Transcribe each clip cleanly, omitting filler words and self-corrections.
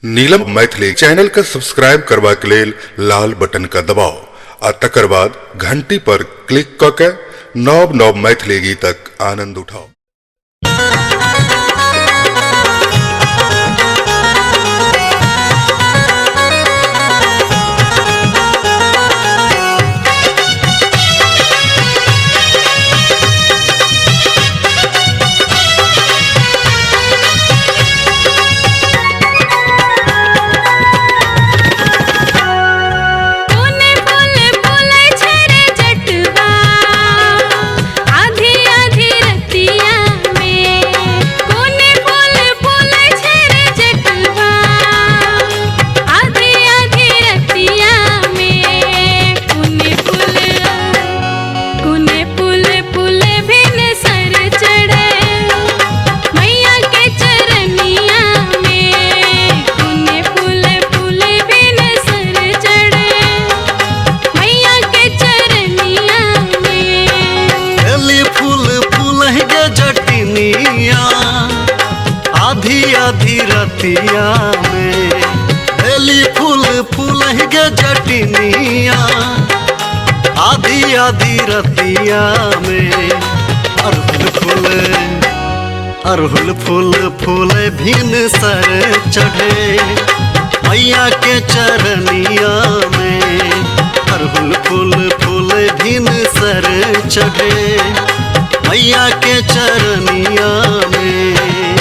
नीलम Maithili channel का subscribe करबा के लेल लाल बटन का दबाओ आ तकर बाद घंटी पर क्लिक क के नव नव मैथिली गीतक आनंद उठाओ। आधी रतिया में बेली फूल फूल गे जटिनिया आधी आधी रतिया में अरहुल फूल फूल भिन सर चढ़े मैया के चरनिया में अरहुल फूल फूल भिन सर चढ़े मैया के चरनिया में।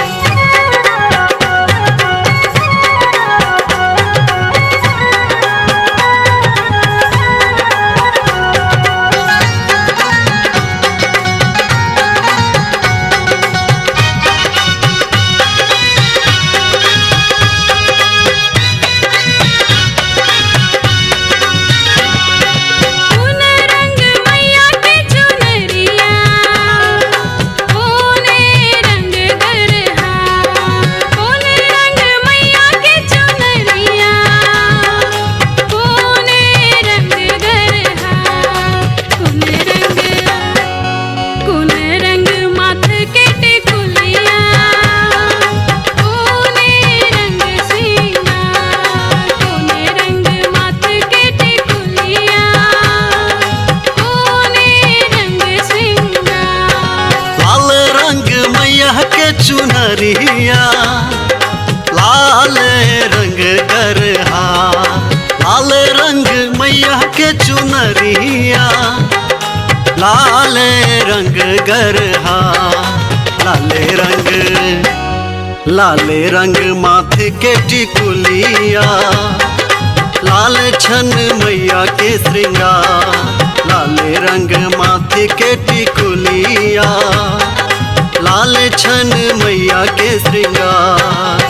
चुनरिया लाल रंग गरहा लाल रंग मैया के चुनरिया लाल रंग गरहा लाल रंग माथे के टिकुलिया लाल छन मैया के श्रृंगार लाल रंग माथे के टिकुलिया लाल छन मैया के श्रृंगार।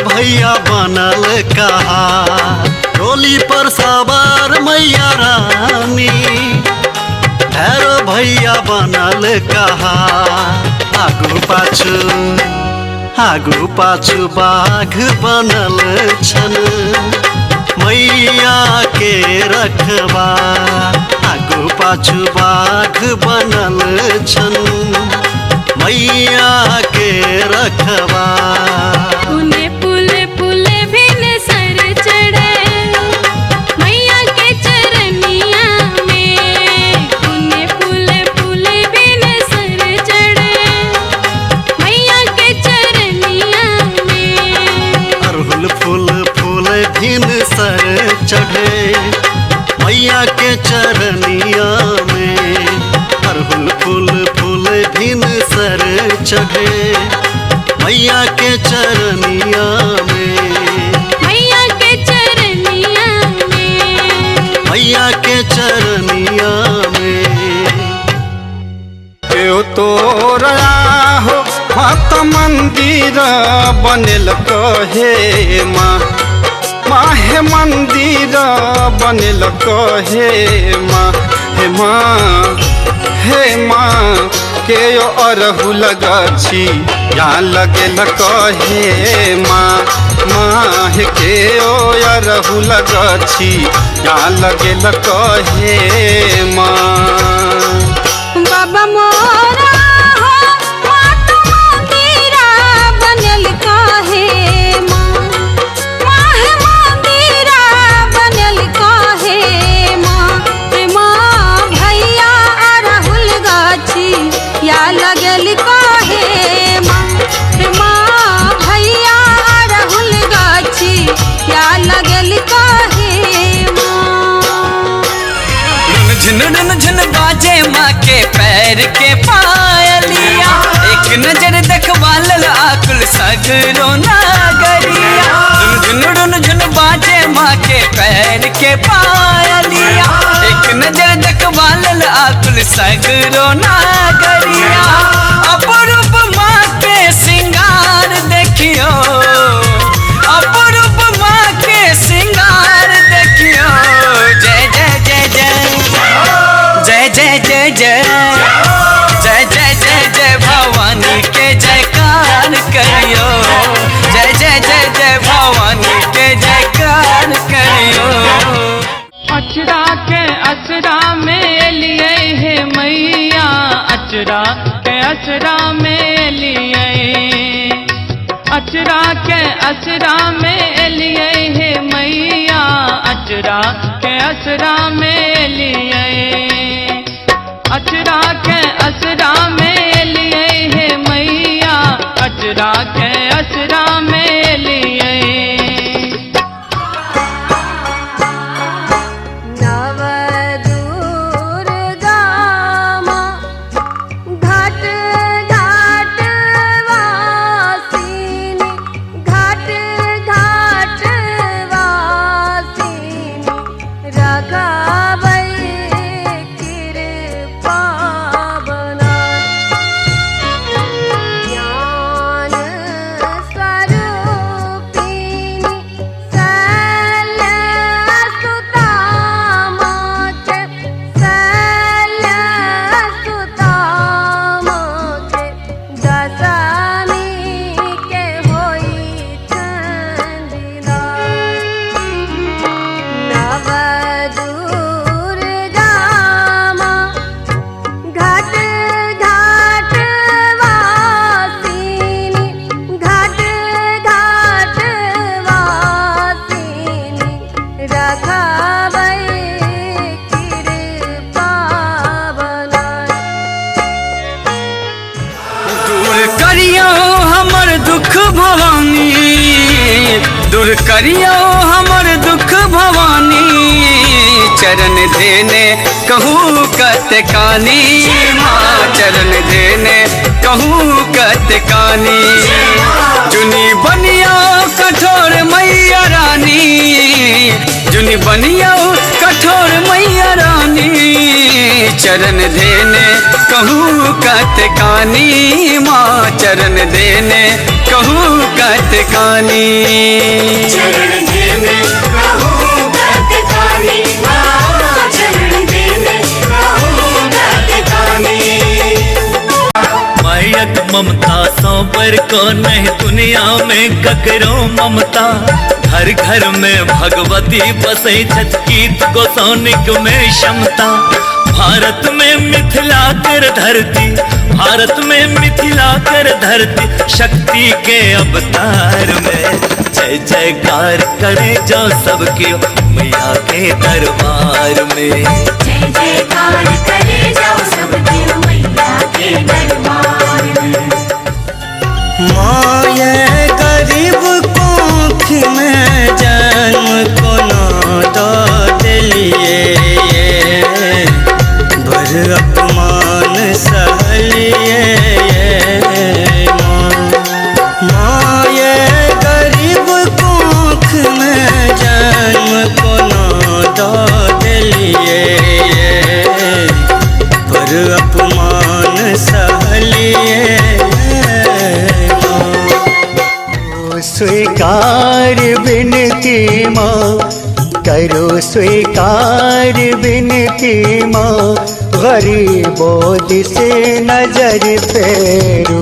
भैया बनल कहा डोली पर सवार मैया रानी भैरो भैया बनल कहा आगू पाछू बाघ बनल छन मैया के रखबा आगू पाछू बाघ बनल छन मैया के रखबा। मैया के चरनिया में चढ़े मैया के चरनिया में। अरहुल फूल फूल भिन सर चढ़े मैया के चरनिया में। मैया के चरनिया में। मैया के चरनिया में। केओ तोरा हो मत मंदिर बनल कहे माँ। माहे मंदिर बनल कहे माँ। हे माँ हे माँ केओ अरहुल गाछी या लगल कहे माँ। माँ हे केओ अरहुल गाछी या लगल कहे माँ। बाबा मोरा हो मात मंदिरा बनल काहे माँ। माहे मंदिरा बनल काहे माँ। हे माँ भैया अरहुल गाछी या लगल काहे माँ। हे माँ भैया अरहुल गाछी या लगल काहे माँ। झुन झुन बाजे माँ के पैर के पायलिया। एक नजर देखवा आकुल सगरो नागरिया। झुन झुन बाजे माँ के पैर के पायलिया। एक नजर देखवा आकुल सगरो नागरिया। अपरूप माँ के सिंगार देखियो। अपरूप माँ के सिंगार देखियो। जय जय जय जय जय जय जय जय जय जय जय जय भवानी के जयकार करियो। जय जय जय जय भवानी के जयकार करियो। अचरा के असरा में लिए है मैया। अचरा के असरा में लिए। अचरा के असरा में लिए है मैया। अचरा के असरा में लिए। अचरा के असरा में लिए है मैया। अचरा के असरा में लिए। नव दुर्गा माँ घाट घाट वासिनी। घाट घाट वासिनी रघावै कृपा बनाई। ज्ञान स्वरूपिणी शैल्य सुता माँ के। शैल्य सुता माँ के दशमी के होई चंदिदा। नव दुर्गा माँ घाट घाट वासिनी। घाट घाट वासिनी रघावै कृपा बनाई। दूर करियो हमर दुख भवानी। दूर करियो हमर दुख भवानी। चरण देने कहूँ कत कानी। माँ चरण देने कहूँ कत कानी। जुनी बनिया कठोर मैया रानी। जुनी बनिया कठोर मैया रानी। चरण देने कहूँ कत कानी। माँ चरण देने कहूँ कत कानी। चरण देने कहूँ कत कानी। माँ चरण देने कहूँ कत कानी। मायक ममता सौ पर को नहीं दुनिया में ककरो ममता। घर घर में भगवती बसै छत गीत गोसौनिक में क्षमता। भारत में मिथिला कर धरती। भारत में मिथिला कर धरती। शक्ति के अवतार में जय जयकार करे जो सबके मैया के दरबार में। जय जयकार करे जाओ सबके मैया के दरबार में। माये गरीब कोख में जन्म को ना दो। स्वीकार विनती माँ, करो स्वीकार विनती माँ, गरीबों से नजर फेरो,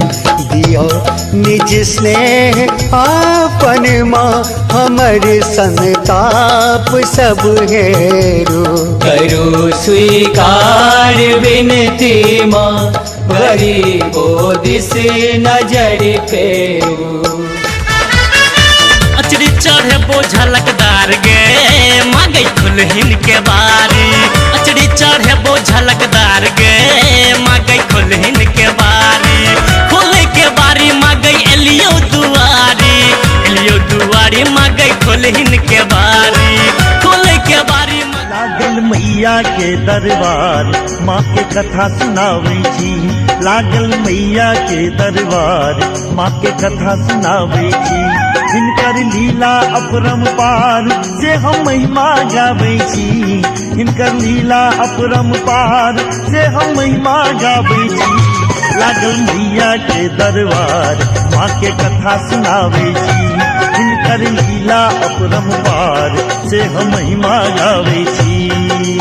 दियो निज स्नेह आपन माँ, हमर संताप सब हेरो। करो स्वीकार विनती माँ, गरीबों से नजर फेरो। अचरी चढ़े बोझा लकदार गे मांगे खुलहिन के बारी, अचरी चढ़े बोझा लकदार गे मांगे खुलहिन के बारी, खोले के बारी मांगे एलियो दुआरी मांगे खुलहिन के बारी, खोले के बारी। लागल मैया के दरबार माँ के कथा सुनावे छी, लागल मैया के दरबार माँ के कथा सुनावे छी, हिनकर लीला अपरंपार से हम महिमा गावे छी, हिनकर लीला अपरंपार से हम महिमा गावे छी। लागल मैया के दरबार माँ के कथा सुनावे छी, हिनकर लीला अपरंपार से हम महिमा गावे छी।